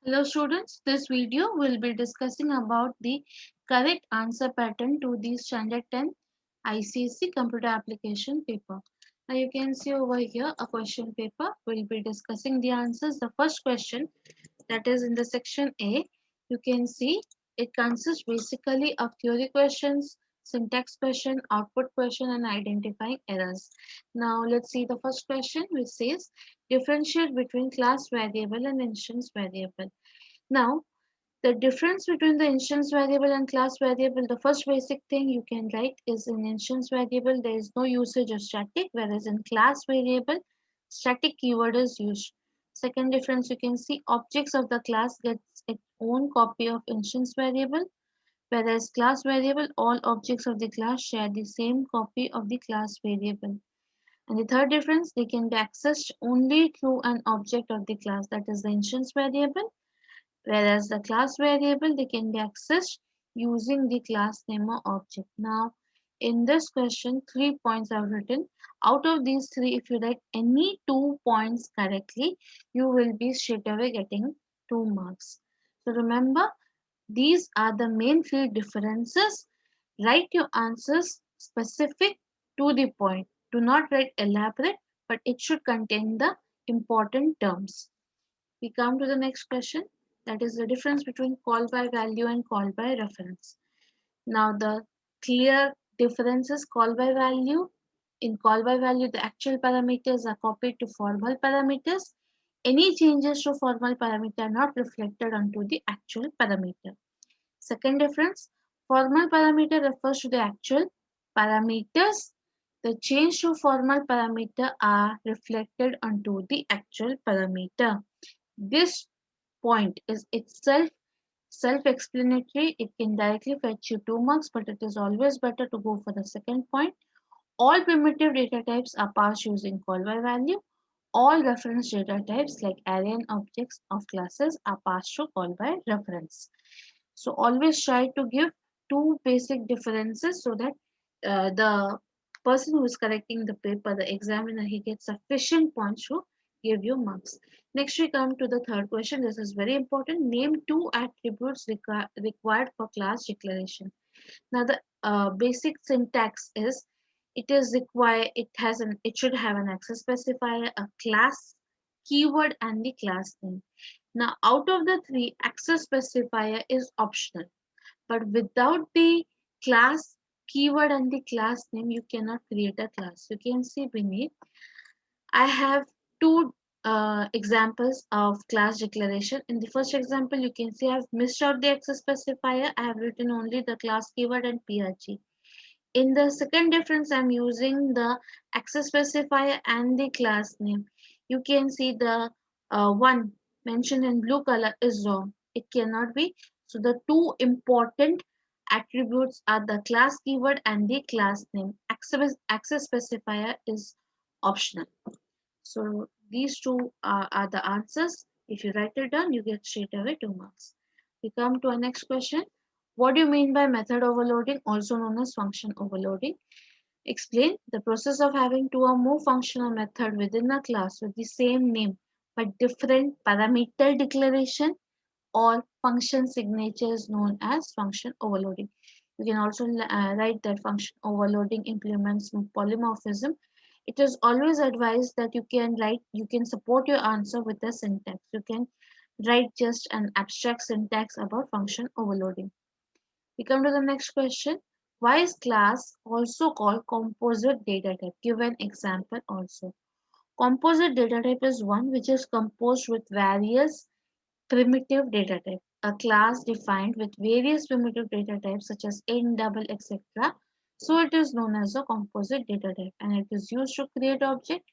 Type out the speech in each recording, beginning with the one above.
Hello students, this video will be discussing about the correct answer pattern to the standard 10 ICSE computer application paper. Now you can see over here a question paper. We'll be discussing the answers. The first question, that is in the section A, you can see it consists basically of theory questions, syntax question, output question and identifying errors. Now let's see the first question, which says differentiate between class variable and instance variable. Now, the difference between the instance variable and class variable, the first basic thing you can write is in instance variable, there is no usage of static, whereas in class variable, static keyword is used. Second difference, you can see objects of the class gets its own copy of instance variable, whereas class variable, all objects of the class share the same copy of the class variable. And the third difference, they can be accessed only through an object of the class, that is the instance variable, whereas the class variable they can be accessed using the class name or object. Now in this question 3 points are written. Out of these three, if you write any 2 points correctly, you will be straight away getting 2 marks. So remember, these are the main three differences. Write your answers specific to the point. Do not write elaborate, but it should contain the important terms. We come to the next question, that is the difference between call by value and call by reference. Now the clear difference is call by value. In call by value, the actual parameters are copied to formal parameters. Any changes to formal parameter are not reflected onto the actual parameter. Second difference, formal parameter refers to the actual parameters. The change to formal parameter are reflected onto the actual parameter. This point is itself self-explanatory. It can directly fetch you 2 marks, but it is always better to go for the second point. All primitive data types are passed using call by value. All reference data types like array and objects of classes are passed through call by reference. So always try to give two basic differences so that the person who is correcting the paper, the examiner, he gets sufficient points to give you marks. Next we come to the third question. This is very important. Name two attributes required for class declaration. Now the basic syntax is it is required, it should have an access specifier, a class keyword and the class name. Now out of the three, access specifier is optional, but without the class keyword and the class name you cannot create a class. You can see beneath I have two examples of class declaration. In the first example, you can see I have missed out the access specifier. I have written only the class keyword and PRG. In the second difference, I'm using the access specifier and the class name. You can see the one mentioned in blue color is wrong. It cannot be. So the two important attributes are the class keyword and the class name. Access specifier is optional. So these two are the answers. If you write it down, you get straight away 2 marks. We come to our next question. What do you mean by method overloading, also known as function overloading? Explain the process of having two or more function or method within a class with the same name but different parameter declaration or function signature is known as function overloading. You can also write that function overloading implements polymorphism. It is always advised that you can support your answer with a syntax. You can write just an abstract syntax about function overloading. We come to the next question. Why is class also called composite data type? Give an example also. Composite data type is one which is composed with various primitive data type. A class defined with various primitive data types such as int, double, etc. So it is known as a composite data type and it is used to create object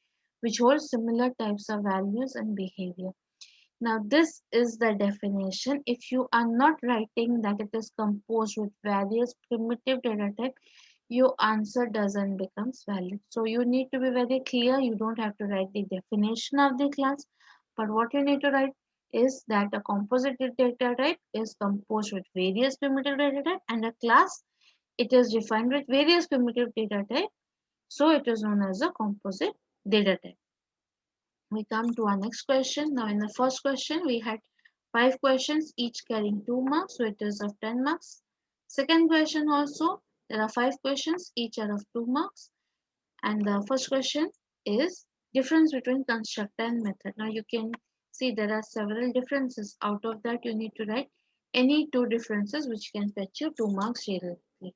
which holds similar types of values and behavior. Now this is the definition. If you are not writing that it is composed with various primitive data type, your answer doesn't becomes valid. So you need to be very clear. You don't have to write the definition of the class, but what you need to write is that a composite data type is composed with various primitive data type and a class, it is defined with various primitive data type. So it is known as a composite data type. We come to our next question. Now in the first question we had 5 questions, each carrying 2 marks, so it is of 10 marks. Second question also, there are 5 questions, each are of 2 marks. And the first question is difference between constructor and method. Now you can see there are several differences. Out of that, you need to write any two differences which can fetch you 2 marks directly.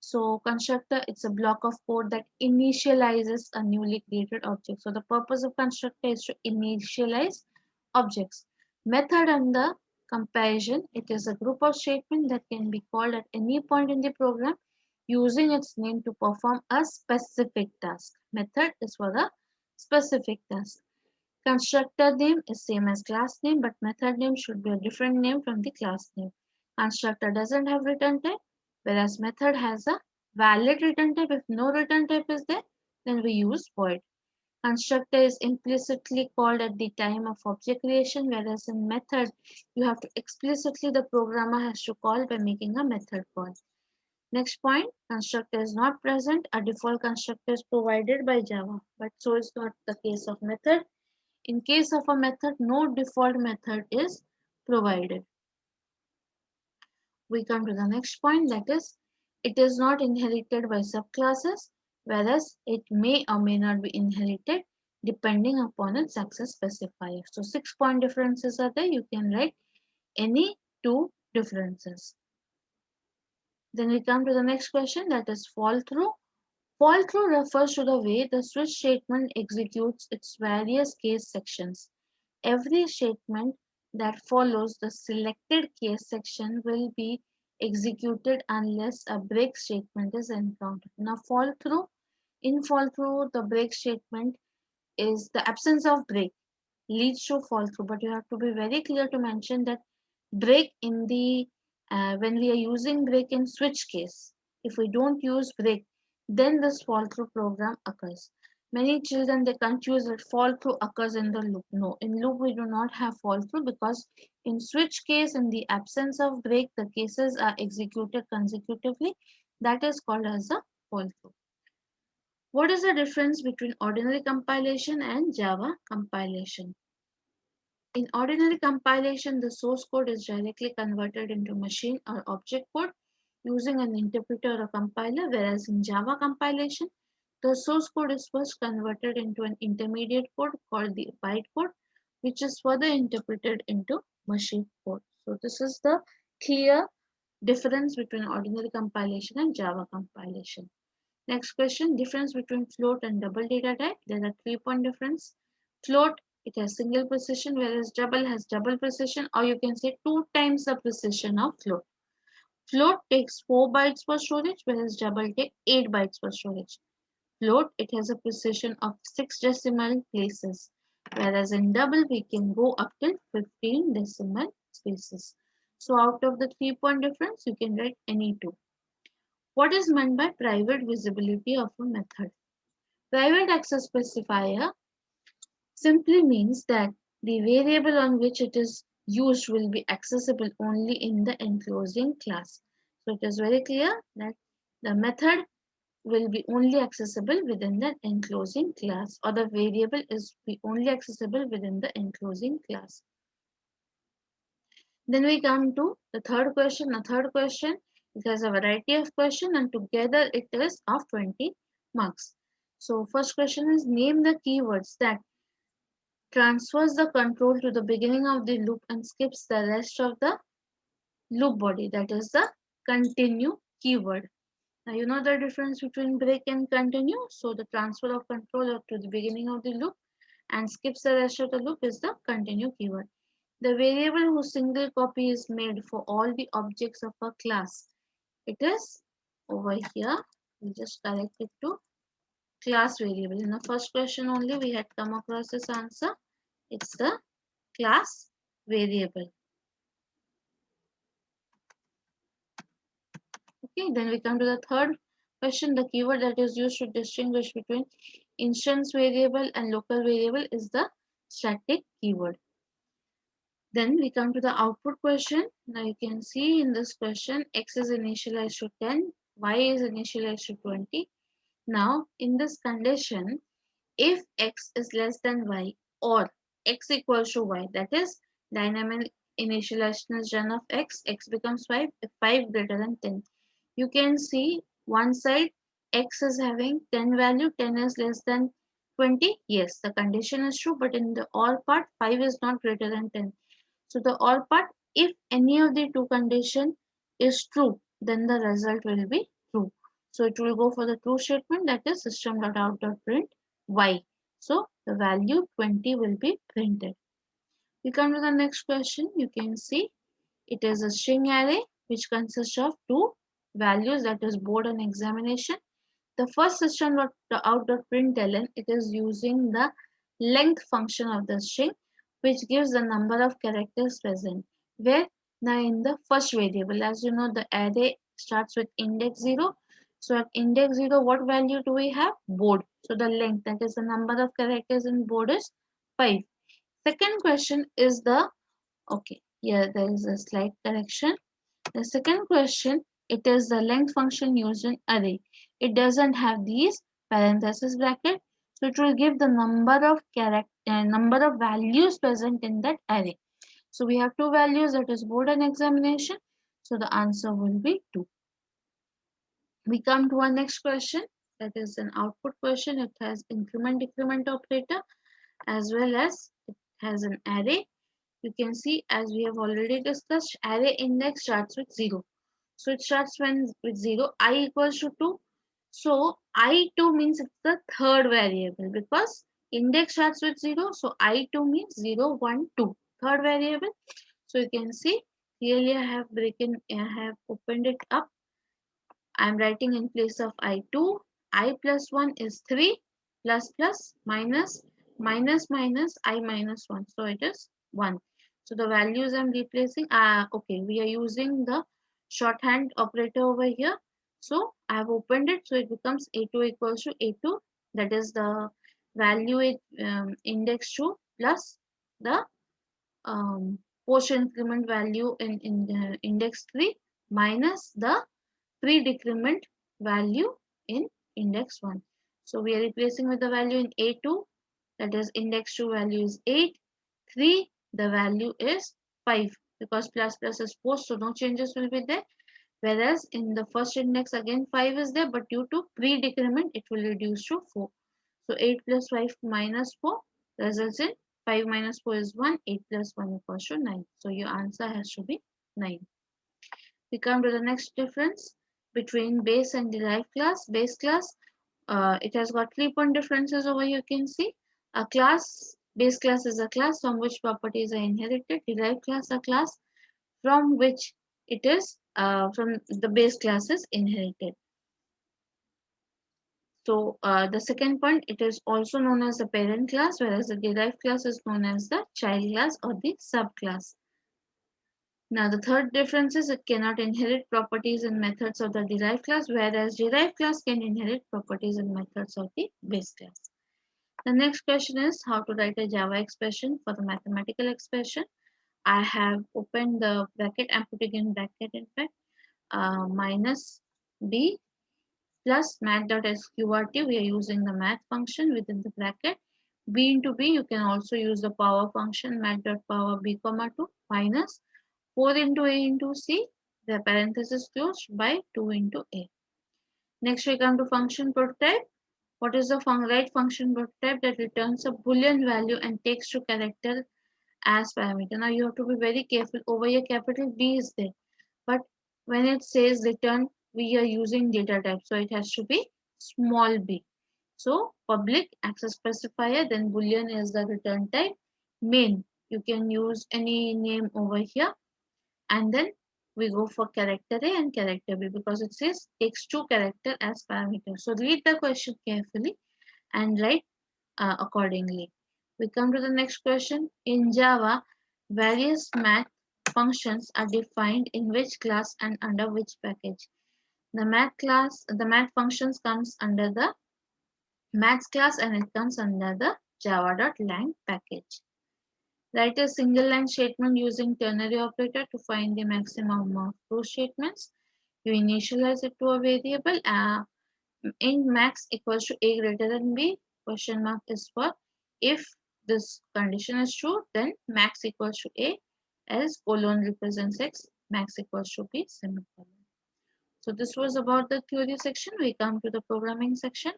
So constructor, it's a block of code that initializes a newly created object. So the purpose of constructor is to initialize objects. Method under comparison, it is a group of statements that can be called at any point in the program using its name to perform a specific task. Method is for a specific task. Constructor name is same as class name, but method name should be a different name from the class name. Constructor doesn't have return type, whereas method has a valid return type. If no return type is there, then we use void. Constructor is implicitly called at the time of object creation, whereas in method, you have to explicitly the programmer has to call by making a method call. Next point, constructor is not present. A default constructor is provided by Java, but so is not the case of method. In case of a method, no default method is provided. We come to the next point, that is, it is not inherited by subclasses, whereas it may or may not be inherited depending upon its access specifier. So 6 point differences are there. You can write any two differences. Then we come to the next question, that is fall through. Fall through refers to the way the switch statement executes its various case sections. Every statement that follows the selected case section will be executed unless a break statement is encountered. Now, in fall through, the break statement is the absence of break leads to fall through, but you have to be very clear to mention that break in the when we are using break in switch case, if we don't use break, then this fall through program occurs. Many children, they confuse that fall through occurs in the loop. No, in loop we do not have fall through, because in switch case, in the absence of break, the cases are executed consecutively. That is called as a fall through. What is the difference between ordinary compilation and Java compilation? In ordinary compilation, the source code is directly converted into machine or object code using an interpreter or compiler, whereas in Java compilation, the source code is first converted into an intermediate code called the bytecode, which is further interpreted into machine code. So this is the clear difference between ordinary compilation and Java compilation. Next question, difference between float and double data type. There are 3 point difference. Float, it has single precision, whereas double has double precision, or you can say 2 times the precision of float. Float takes 4 bytes for storage, whereas double takes 8 bytes for storage. Float, it has a precision of 6 decimal places, whereas in double we can go up till 15 decimal places. So out of the 3 point difference, you can write any two. What is meant by private visibility of a method? Private access specifier simply means that the variable on which it is used will be accessible only in the enclosing class. So it is very clear that the method will be only accessible within the enclosing class, or the variable is be only accessible within the enclosing class. Then we come to the third question. The third question, it has a variety of questions and together it is of 20 marks. So first question is, name the keywords that transfers the control to the beginning of the loop and skips the rest of the loop body, that is the continue keyword. Now you know the difference between break and continue. So the transfer of control to the beginning of the loop and skips the rest of the loop is the continue keyword. The variable whose single copy is made for all the objects of a class, it is over here. We just correct it to class variable. In the first question only we had come across this answer. It's the class variable. Okay, then we come to the third question. The keyword that is used to distinguish between instance variable and local variable is the static keyword. Then we come to the output question. Now you can see in this question, x is initialized to 10, y is initialized to 20. Now in this condition, if x is less than y or x equals to y, that is initialization is done of x becomes 5 if 5 greater than 10. You can see one side x is having 10 value, 10 is less than 20. Yes, the condition is true, but in the OR part 5 is not greater than 10. So the OR part, if any of the two condition is true, then the result will be true. So it will go for the true statement, that is system.out.print y. So the value 20 will be printed. We come to the next question. You can see it is a string array which consists of two values, that is board and examination. The first system.out.println, it is using the length function of the string, which gives the number of characters present. Where now in the first variable, as you know, the array starts with index 0. So at index 0, what value do we have? Board. So the length, that is the number of characters in board, is 5. Second question is the, okay, here there is a slight correction. The second question, it is the length function used in array. It doesn't have these parenthesis bracket, so it will give the number of values present in that array. So we have two values, that is board and examination. So the answer will be 2. We come to our next question, that is an output question. It has increment decrement operator as well as it has an array. You can see, as we have already discussed, array index starts with 0. So it starts with 0, I equals to 2. So I2 means it's the third variable because index starts with 0. So I2 means 0, 1, 2. Third variable. So you can see clearly I have opened it up. I am writing in place of I2. I plus 1 is 3, plus plus minus minus minus I minus 1. So it is 1. So the values I'm replacing, okay, we are using the shorthand operator over here. So I have opened it, so it becomes A2 equals to A2, that is the value index 2 plus the post increment value in the index 3 minus the pre-decrement value in index 1. So we are replacing with the value in A2, that is index 2 value is 8, 3 the value is 5, because plus plus is post, so no changes will be there. Whereas in the first index again 5 is there, but due to pre-decrement it will reduce to 4. So 8 plus 5 minus 4 results in 5 minus 4 is 1, 8 plus 1 equals to 9. So your answer has to be 9. We come to the next difference between base and derived class. Base class, it has got 3 point differences over here. You can see a class, base class is a class from which properties are inherited. Derived class, a class from which it is from the base class is inherited. So the second point, it is also known as the parent class, whereas the derived class is known as the child class or the subclass. Now the third difference is it cannot inherit properties and methods of the derived class, whereas derived class can inherit properties and methods of the base class. The next question is how to write a Java expression for the mathematical expression. I have opened the bracket, I'm putting in bracket in fact, minus b plus math.sqrt. We are using the math function within the bracket. B into b, you can also use the power function math.power b comma 2 minus 4 into a into c, the parenthesis closed by 2 into a. Next we come to function prototype. What is the right function prototype? That returns a boolean value and takes two character as parameter. Now you have to be very careful. Over here capital B is there, but when it says return, we are using data type, so it has to be small b. So public access specifier, then boolean is the return type. Main, you can use any name over here, and then we go for character A and character B because it says takes two character as parameter. So read the question carefully and write accordingly. We come to the next question. In Java, various math functions are defined in which class and under which package. The math functions comes under the maths class and it comes under the java.lang package. Write a single line statement using ternary operator to find the maximum of true statements. You initialize it to a variable. Int max equals to a greater than b. Question mark is for if this condition is true, then max equals to a, else colon represents X, max equals to P semicolon. So this was about the theory section. We come to the programming section.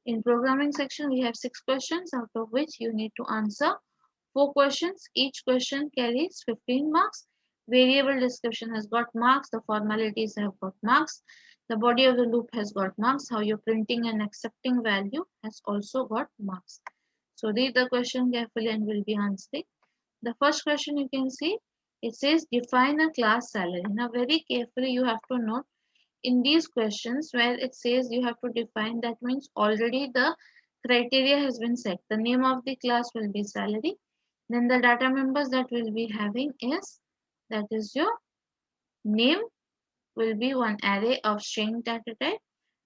In programming section, we have 6 questions, out of which you need to answer 4 questions. Each question carries 15 marks. Variable description has got marks. The formalities have got marks. The body of the loop has got marks. How you're printing and accepting value has also got marks. So read the question carefully and we'll be answering. The first question you can see, it says define a class salary. Now very carefully you have to note in these questions where it says you have to define, that means already the criteria has been set. The name of the class will be salary. Then the data members that we'll be having is, that is your name will be one array of string data type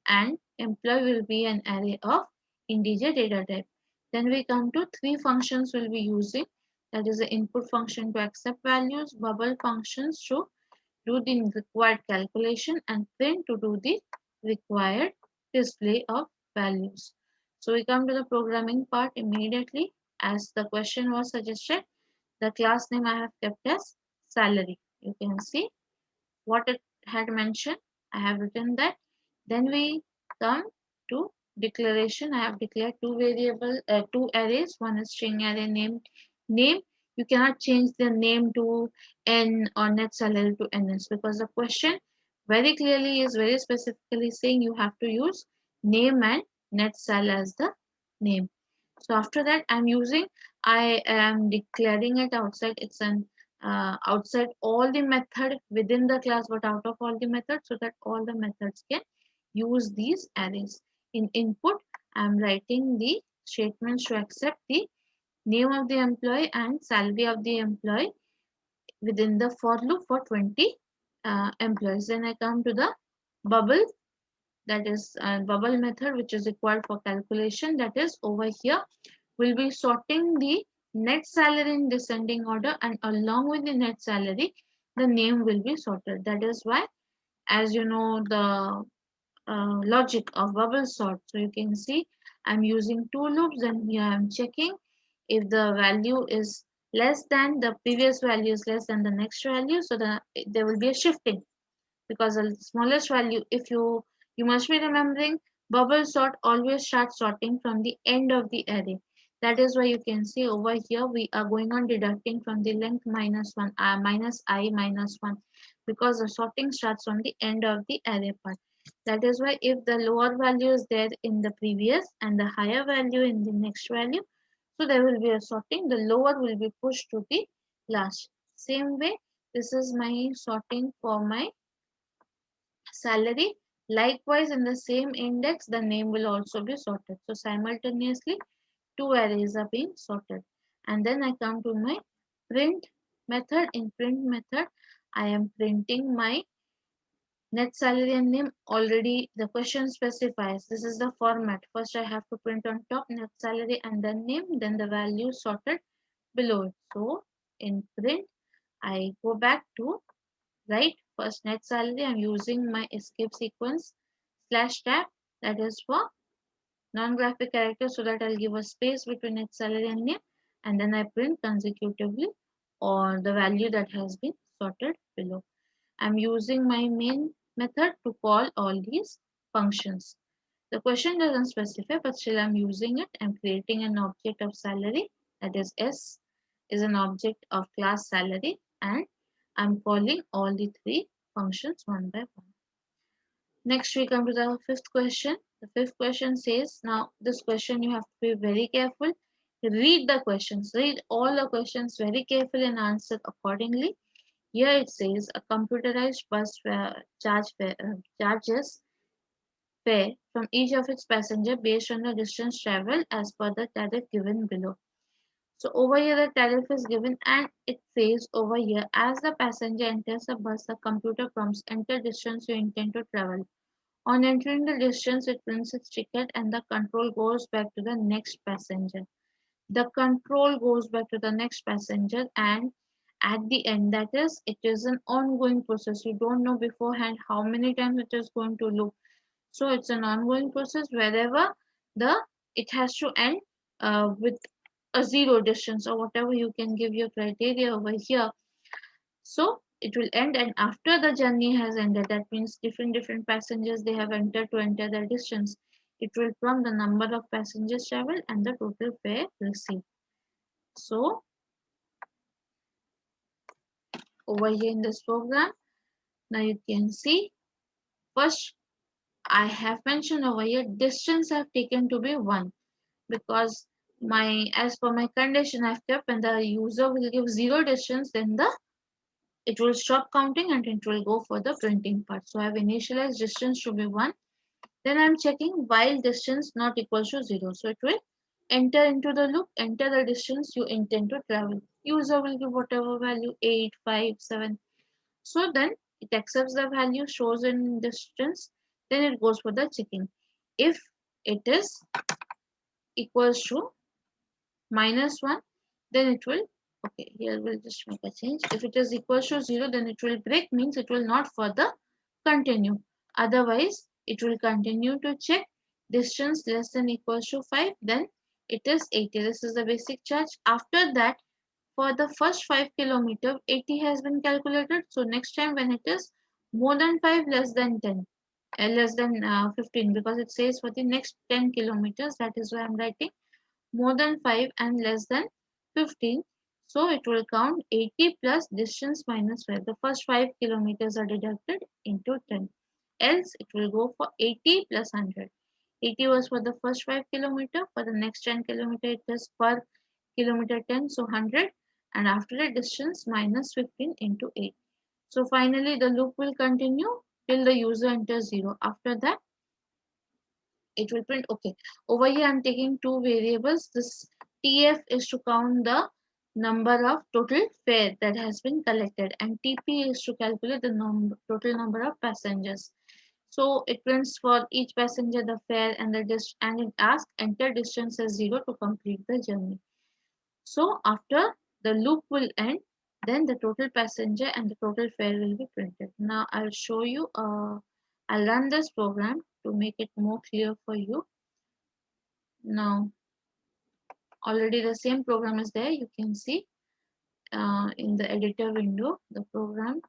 and employee will be an array of integer data type. Then we come to 3 functions we'll be using, that is the input function to accept values, bubble functions to do the required calculation, and print to do the required display of values. So we come to the programming part immediately. As the question was suggested, the class name I have kept as salary. You can see what it had mentioned. I have written that. Then we come to declaration. I have declared two arrays. One is string array name. You cannot change the name to n or net salary to ns, because the question very clearly is very specifically saying you have to use name and net sal as the name. So after that, I am declaring it outside. It's an outside all the method within the class, but out of all the methods, so that all the methods can use these arrays. In input, I am writing the statements to accept the name of the employee and salary of the employee within the for loop for 20 employees. Then I come to the bubble, that is bubble method, which is required for calculation. That is over here we'll be sorting the net salary in descending order, and along with the net salary the name will be sorted. That is why, as you know, the logic of bubble sort, so you can see I'm using 2 loops, and here I'm checking if the value is less than the previous value is less than the next value, so there will be a shifting, because the smallest value, if you must be remembering, bubble sort always starts sorting from the end of the array. That is why you can see over here we are going on deducting from the length minus 1 minus I minus 1, because the sorting starts from the end of the array part. That is why if the lower value is there in the previous and the higher value in the next value, so there will be a sorting, the lower will be pushed to the last. Same way, this is my sorting for my salary. Likewise, in the same index, the name will also be sorted. So simultaneously, 2 arrays are being sorted. And then I come to my print method. In print method, I am printing my net salary and name. Already the question specifies this is the format. First, I have to print on top net salary and then name, then the value sorted below it. So in print, I go back to right first net salary. I'm using my escape sequence slash tab, that is for non-graphic characters, so that I'll give a space between net salary and name, and then I print consecutively or the value that has been sorted below. I'm using my main method to call all these functions. The question doesn't specify, but still I'm using it. I'm creating an object of salary, that is S is an object of class salary, and I'm calling all the 3 functions one by one. Next, we come to the 5th question. The 5th question says, now this question you have to be very careful. Read the questions, read all the questions very carefully and answer accordingly. Here it says a computerized bus charges fare from each of its passenger based on the distance traveled as per the tariff given below. So over here the tariff is given, and it says over here, as the passenger enters the bus, the computer prompts enter distance you intend to travel. On entering the distance, it prints its ticket and the control goes back to the next passenger. The control goes back to the next passenger, and at the end, that is, it is an ongoing process. You don't know beforehand how many times it is going to loop. So it's an ongoing process. Wherever the it has to end with a zero distance or whatever you can give your criteria over here. So it will end, and after the journey has ended, that means different passengers they have entered to enter their distance. It will prompt the number of passengers traveled and the total fare received. So over here in this program, now you can see first I have mentioned over here distance I have taken to be 1, because my as per my condition I've kept when the user will give 0 distance, then the it will stop counting and it will go for the printing part. So I have initialized distance to be 1. Then I'm checking while distance not equal to 0. So it will enter into the loop, enter the distance you intend to travel. User will give whatever value 8, 5, 7. So then it accepts the value, shows in distance, then it goes for the checking. If it is equals to -1, then it will, okay, here we'll just make a change. If it is equal to 0, then it will break, means it will not further continue. Otherwise, it will continue to check distance less than equals to 5, then it is 80. This is the basic charge. After that, for the first 5 kilometer, 80 has been calculated. So next time when it is more than 5, less than 10, less than 15, because it says for the next 10 kilometers, that is why I'm writing more than 5 and less than 15. So it will count 80 plus distance minus 5. The first 5 kilometers are deducted into 10. Else it will go for 80 plus 100. 80 was for the first 5 kilometer. For the next 10 kilometer it is per kilometer 10. So 100. And after the distance minus 15 into 8. So finally the loop will continue till the user enters 0. After that it will print. Okay, over here I'm taking two variables. This TF is to count the number of total fare that has been collected, and TP is to calculate the total number of passengers. So it prints for each passenger the fare and the and it asks enter distance as 0 to complete the journey. So after the loop will end, then the total passenger and the total fare will be printed. Now I'll show you, I'll run this program to make it more clear for you. Now already the same program is there. You can see in the editor window the program.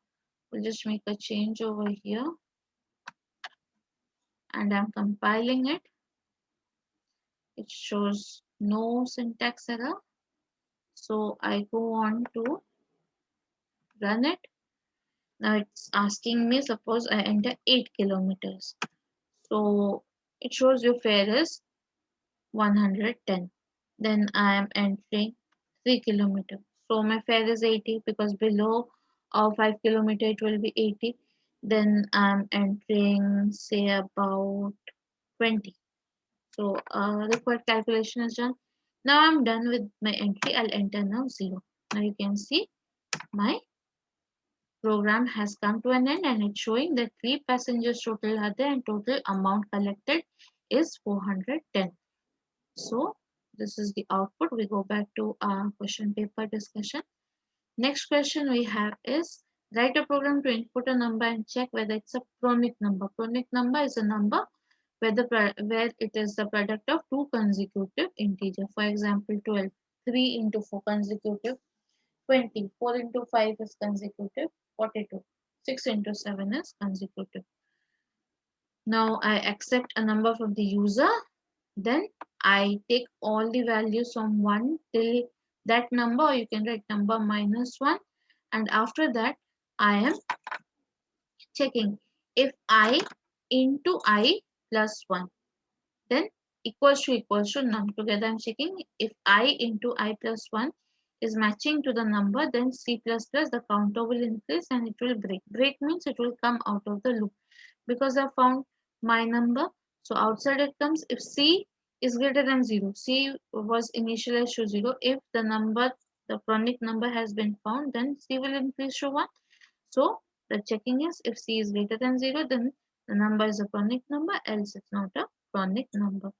We'll just make a change over here and I'm compiling it. It shows no syntax error. So I go on to run it. Now it's asking me, suppose I enter 8 kilometers. So it shows your fare is 110. Then I am entering 3 kilometer. So my fare is 80, because below 5 kilometer it will be 80. Then I'm entering say about 20. So required calculation is done. Now I'm done with my entry. I'll enter now 0. Now you can see my program has come to an end, and it's showing that 3 passengers total are there and total amount collected is 410. So this is the output. We go back to our question paper discussion. Next question we have is write a program to input a number and check whether it's a pronic number. Pronic number is a number where it is the product of two consecutive integer. For example, 12. 3 into 4 consecutive. 20. 4 into 5 is consecutive. 42. 6 into 7 is consecutive. Now I accept a number from the user. Then I take all the values from 1 till that number, or you can write number -1. And after that, I am checking if I into I plus 1, then equals to none. Together I'm checking if I into I plus 1 is matching to the number, then C++ the counter will increase and it will break. Break means it will come out of the loop, because I found my number. So outside it comes if C is greater than 0. C was initialized to 0. If the number, the pronic number has been found, then C will increase to 1. So the checking is if C is greater than 0, then the number is a pronic number, else it's not a pronic number.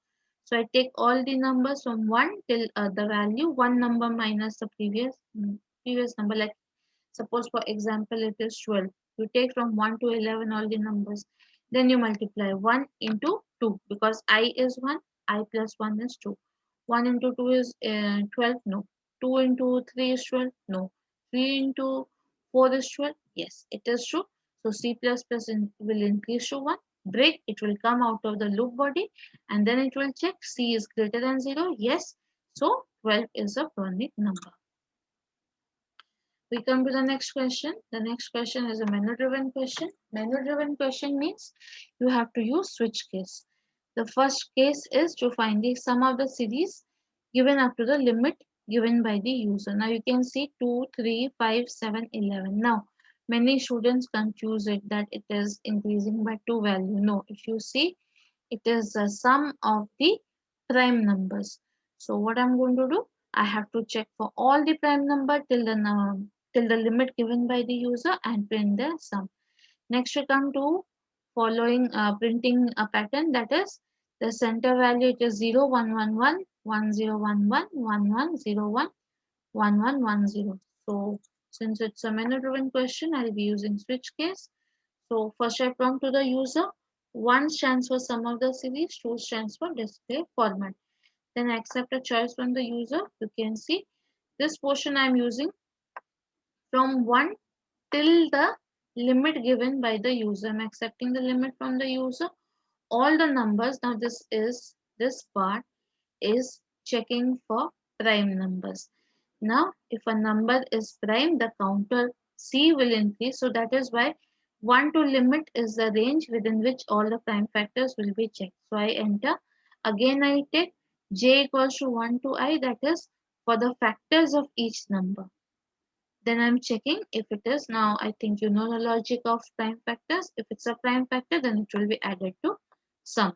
So I take all the numbers from 1 till the value 1 number minus the previous number. Like suppose for example it is 12. You take from 1 to 11 all the numbers. Then you multiply 1 into 2, because I is 1, I plus 1 is 2. 1 into 2 is 12, no. 2 into 3 is 12, no. 3 into 4 is 12. Yes, it is true. So C++ will increase to 1. Break, it will come out of the loop body and then it will check C is greater than 0. Yes. So 12 is a Pronic number. We come to the next question. The next question is a menu-driven question. Menu-driven question means you have to use switch case. The first case is to find the sum of the series given up to the limit given by the user. Now you can see 2, 3, 5, 7, 11. Now many students confuse it that it is increasing by 2 value. No, if you see it is the sum of the prime numbers. So what I'm going to do, I have to check for all the prime number till the limit given by the user and print the sum. Next we come to following printing a pattern, that is the center value, it is 0 1 1 1 1 0 1 1 1 1 0 1 1 1 1 0. So since it's a menu driven question, I'll be using switch case. So first I prompt to the user, 1 stands for sum of the series, 2 stands for display format. Then I accept a choice from the user. You can see this portion I am using from 1 till the limit given by the user. I'm accepting the limit from the user. All the numbers, now this part is checking for prime numbers. Now, if a number is prime, the counter C will increase. So that is why 1 to limit is the range within which all the prime factors will be checked. So I enter. Again, I take j equals to 1 to I, that is for the factors of each number. Then I'm checking if it is, now I think you know the logic of prime factors. If it's a prime factor, then it will be added to sum.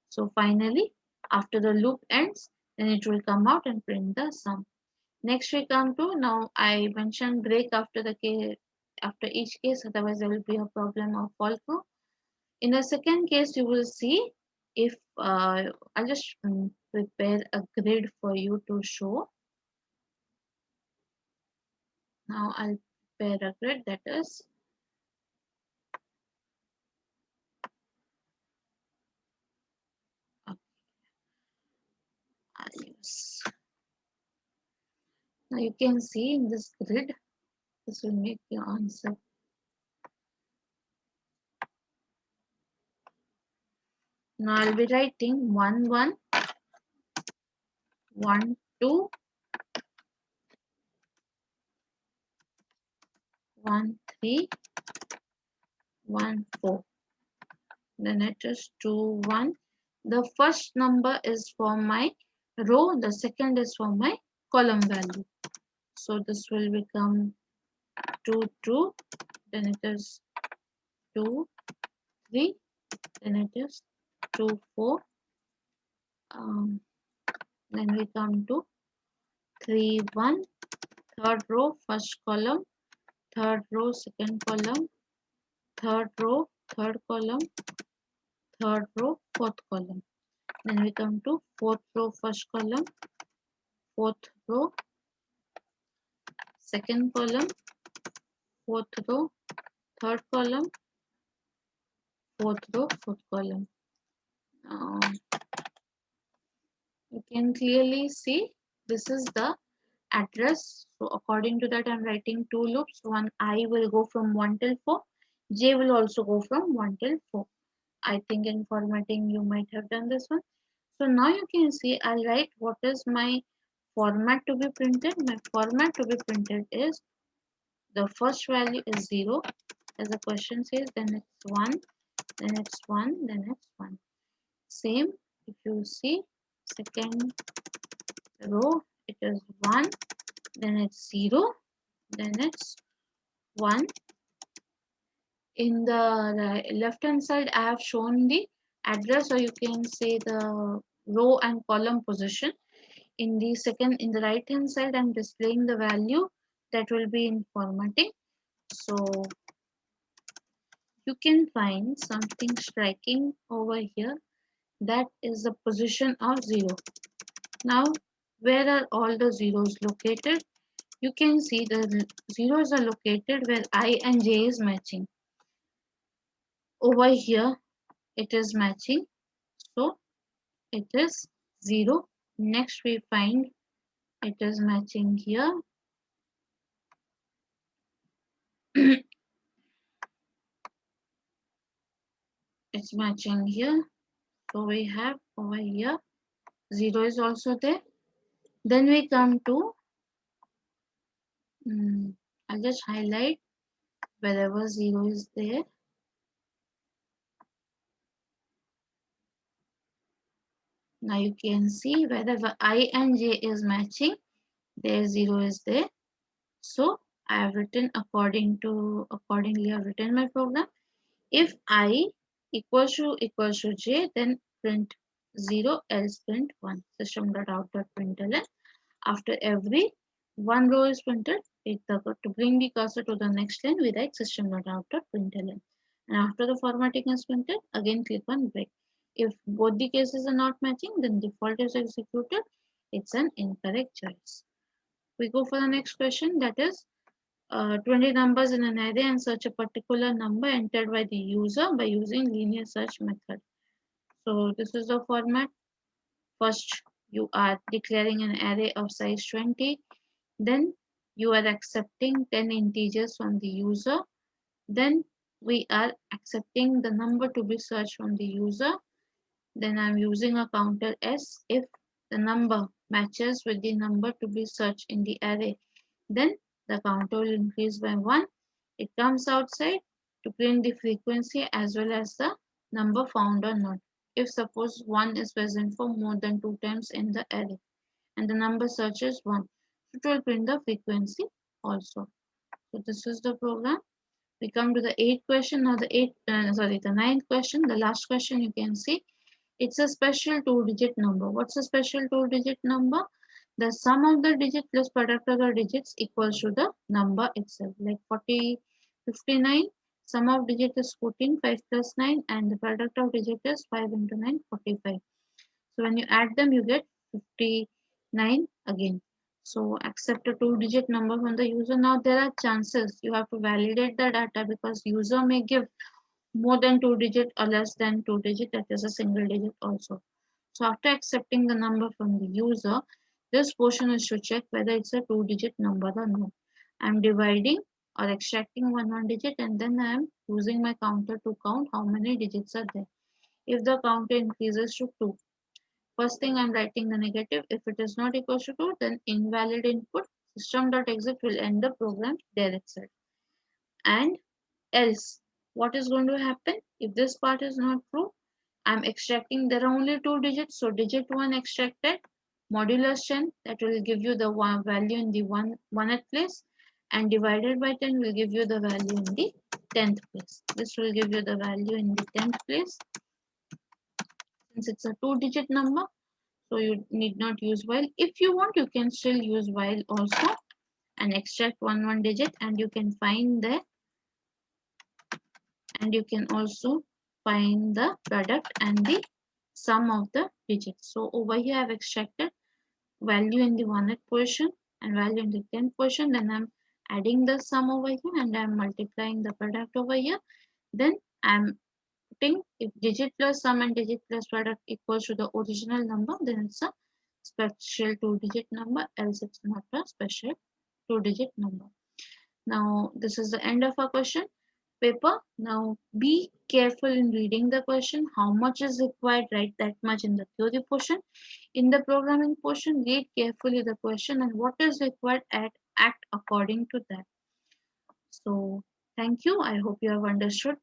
So finally, after the loop ends, then it will come out and print the sum. Next we come to, now I mentioned break after the case, after each case, otherwise there will be a problem of fall through. In the second case, you will see if I'll just prepare a grid for you to show. Now I'll prepare a grid, that is I'll use. Now you can see in this grid, this will make your answer. Now I'll be writing 1 1 1 2 1 3 1 4. Then it is 2 1. The first number is for my row, the second is for my column value. So this will become 2 2, then it is 2 3, then it is 2 4. Then we come to 3 1, third row first column, third row second column, third row third column, third row fourth column. Then we come to fourth row first column, fourth row second column, fourth row third column, fourth row fourth column. You can clearly see this is the address. So according to that, I'm writing two loops. One I will go from 1 till 4. J will also go from 1 till 4. I think in formatting you might have done this one. So now you can see I'll write what is my format to be printed. My format to be printed is the first value is 0 as the question says, then it's 1, then it's 1, then it's 1. Same if you see second row, it is 1, then it's 0, then it's 1. In the left hand side I have shown the address, or you can say the row and column position. In the right hand side I'm displaying the value that will be in formatting. So you can find something striking over here, that is the position of 0. Now where are all the zeros located? You can see the zeros are located where I and J is matching. Over here it is matching, so it is 0. Next we find it is matching here. It's matching here. So we have over here 0 is also there. Then we come to, I'll just highlight wherever 0 is there. Now you can see wherever I and J is matching, there 0 is there. So I have written accordingly I've written my program. If I equals to J, then print 0, else print 1. System.out.println. After every one row is printed, to bring the cursor to the next line, we write system.out.println. And after the formatting is printed, again click on break. If both the cases are not matching, then default is executed. It's an incorrect choice. We go for the next question, that is 20 numbers in an array and search a particular number entered by the user by using linear search method. So this is the format. First, you are declaring an array of size 20. Then you are accepting 10 integers from the user. Then we are accepting the number to be searched from the user. Then I'm using a counter S. If the number matches with the number to be searched in the array, then the counter will increase by 1. It comes outside to print the frequency as well as the number found or not. If suppose 1 is present for more than 2 times in the array and the number search is 1, it will print the frequency also. So this is the program. We come to the eighth question. Now the ninth question, the last question you can see. It's a special two-digit number. What's a special two-digit number? The sum of the digit plus product of the digits equals to the number itself. Like 59, sum of digit is 14, 5 plus 9, and the product of digit is 5 into 9, 45. So when you add them, you get 59 again. So accept a two-digit number from the user. Now there are chances you have to validate the data because user may give more than 2 digit or less than 2 digit, that is a single digit also. So after accepting the number from the user, this portion is to check whether it's a two-digit number or not. I'm dividing or extracting one digit and then I'm using my counter to count how many digits are there. If the counter increases to 2, first thing I'm writing the negative. If it is not equal to 2, then invalid input. System.exit will end the program there itself. And else, what is going to happen? If this part is not true, I'm extracting, there are only 2 digits, so digit 1 extracted, modulus 10, that will give you the value in the 1th place, and divided by 10 will give you the value in the 10th place. This will give you the value in the 10th place. Since it's a 2-digit number, so you need not use while. If you want, you can still use while also and extract one digit, and you can find the, and you can also find the product and the sum of the digits. So over here I've extracted value in the 1th position and value in the 10th position. Then I'm adding the sum over here and I'm multiplying the product over here. Then I'm putting, if digit plus sum and digit plus product equals to the original number, then it's a special 2-digit number, else it's not a special 2-digit number. Now this is the end of our question paper. Now be careful in reading the question. How much is required? Write that much in the theory portion. In the programming portion, read carefully the question and what is required, act according to that. So thank you. I hope you have understood